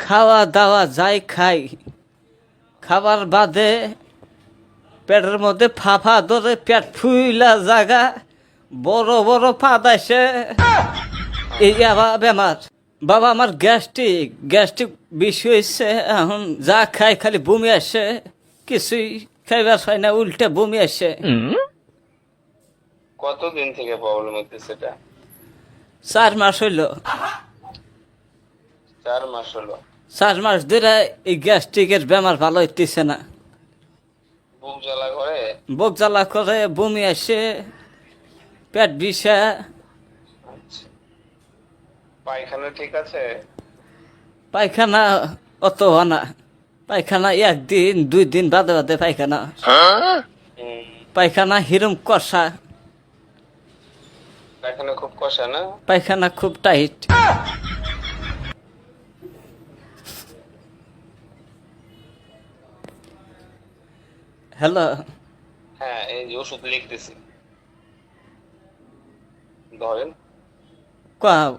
খাওয়া দাওয়া যাই খাই, খাবার বাদে পেটের মধ্যে ফাফা ধরে পেট ফুইলা জাগা, বড় বড় পাত আসে, এই আবার বেমার। বাবা আমার গ্যাস্ট্রিক বেশি হয়েছে। এখন যা খাই খালি বমি আসে, কিছুই খাইবার হয় না, উল্টে বমি আসে। কতদিন থেকে প্রবলেম হচ্ছে সেটা? 4 মাস হইল। 4 মাস হলো। 4 মাস ধরে এই গ্যাস্ট্রিকের বেমার ভালো হইতেছে না। বুক জ্বালা করে? বুক জ্বালা করে, বমি আসে, পেট বিষা। আচ্ছা, পায়খানা ঠিক আছে? পায়খানা অত হয় না। পায়খানা 1 দিন 2 দিন বাদে বাদে পায়খানা। হুম, পায়খানা হিরম কষা, পায়খানা খুব কষা না? পায়খানা খুব টাইট। হ্যালো, হ্যাঁ, এই যে ওষুধ লিখতেছি, ধরেন। কাও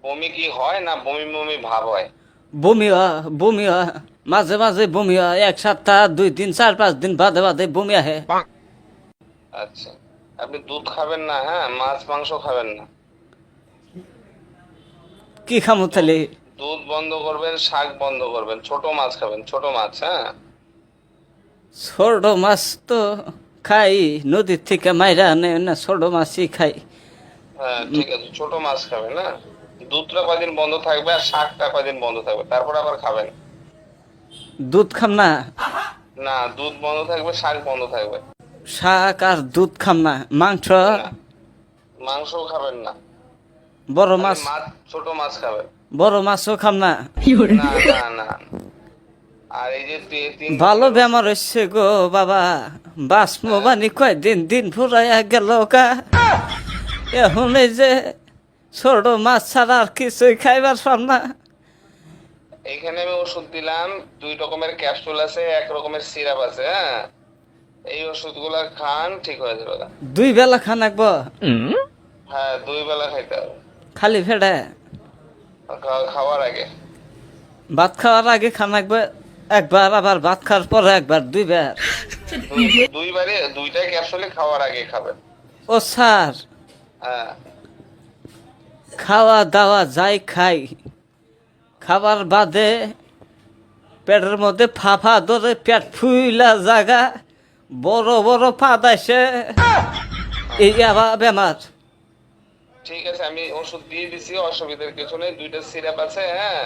বমি কি হয় না বমি বমি ভাব হয়? বমি হয়, মাঝে মাঝে বমি হয়। 1 সপ্তাহ 2 দিন 4 5 দিন বাদে বাদে বমি আহে। আচ্ছা, আপনি দুধ খাবেন না, হ্যাঁ, মাছ মাংস খাবেন না। কি খামু তাহলে? দুধ বন্ধ করবেন, শাক বন্ধ করবেন, ছোট মাছ খাবেন, ছোট মাছ, হ্যাঁ। ছোট মাছ তো খাই, নদীর থেকে মাইরা আনে না, ছোট মাছই খাই। হ্যাঁ ঠিক আছে, ছোট মাছ খাবেন, হ্যাঁ। দুধটা কয়দিন বন্ধ থাকবে আর শাকটা কয়দিন বন্ধ থাকবে, তারপর আবার খাবেন। দুধ খাম না? না, দুধ বন্ধ থাকবে, শাক বন্ধ থাকবে। শাক আর দুধ খাম না। মাংস, না, মাংসও খাবেন না, বড় খালি মাছ, মাছ, ছোট মাছ খাবেন। বড় মাছও খাম না। না না না। আর এই যে তিন ভালো বেমার হচ্ছে গো বাবা। বাসমবানি কয়দিন দিন ফুরাইয়া গেল কা। এখন এই যে ছোট মাছ ছাড়া আর কিছুই খাইবার পার না। এখানে আমি ওষুধ দিলাম, 2 রকমের ক্যাপসুল আছে, 1 রকমের সিরাপ আছে, হ্যাঁ। এই ওষুধগুলা খান, ঠিক হয়ে যাবে। 2 বেলা খান একবার, হ্যাঁ, 2 বেলা খাইতে হবে। খালি ফেটে। খাওয়ার আগে। ভাত খাওয়ার আগে খান একবার, একবার আবার ভাত খাওয়ার পরে একবার, 2 বার। দুইবারে 2টা ক্যাপসুলে খাওয়ার আগে খাবেন। ও স্যার, হ্যাঁ। খাওয়া দাওয়া যাই খাই, খাবার বাদে পেটের মধ্যে ফাফা ধরে পেট ফুইলা জাগা, বড় বড় পাত আসে, এই আবার বেমার। ঠিক আছে, আমি ওষুধ দিয়ে দিছি, অসুবিধার কিছু নেই। 2টা সিরাপ আছে, হ্যাঁ,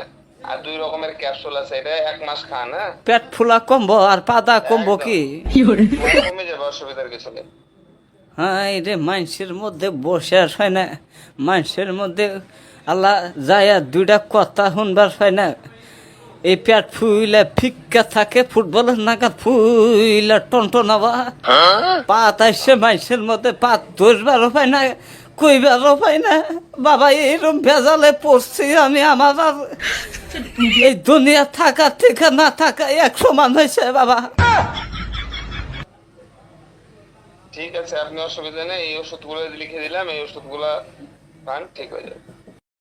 আর 2 রকমের ক্যাপসুল আছে, এটা 1 মাস খান, হ্যাঁ। পেট ফুলা কমবো আর পাতা কমবো কি? হ্যাঁ, কমে যাবে, অসুবিধার কিছু নেই। হ্যাঁ, রে মানুষের মধ্যে বসে আর হয় না, মানুষের মধ্যে আল্লাহ যায় 2টা কথা শুনবার হয় না। এই পেট ফুইলা ফিক্কা থাকে, ফুটবলের নাগাদ ফুইলা টনটনাবা, পাত আসছে মানুষের মধ্যে, পাত ধরবারও পায় না, কইবারও পায় না। বাবা এইরকম ভেজালে পড়ছি আমি। আমার আর এই দুনিয়া থাকা থেকে না থাকা এক সমান হয়েছে বাবা। ঠিক আছে, আপনি অসুবিধা নেই, এই ওষুধগুলো লিখে দিলাম, এই ওষুধগুলা খান, ঠিক হয়ে যাবে।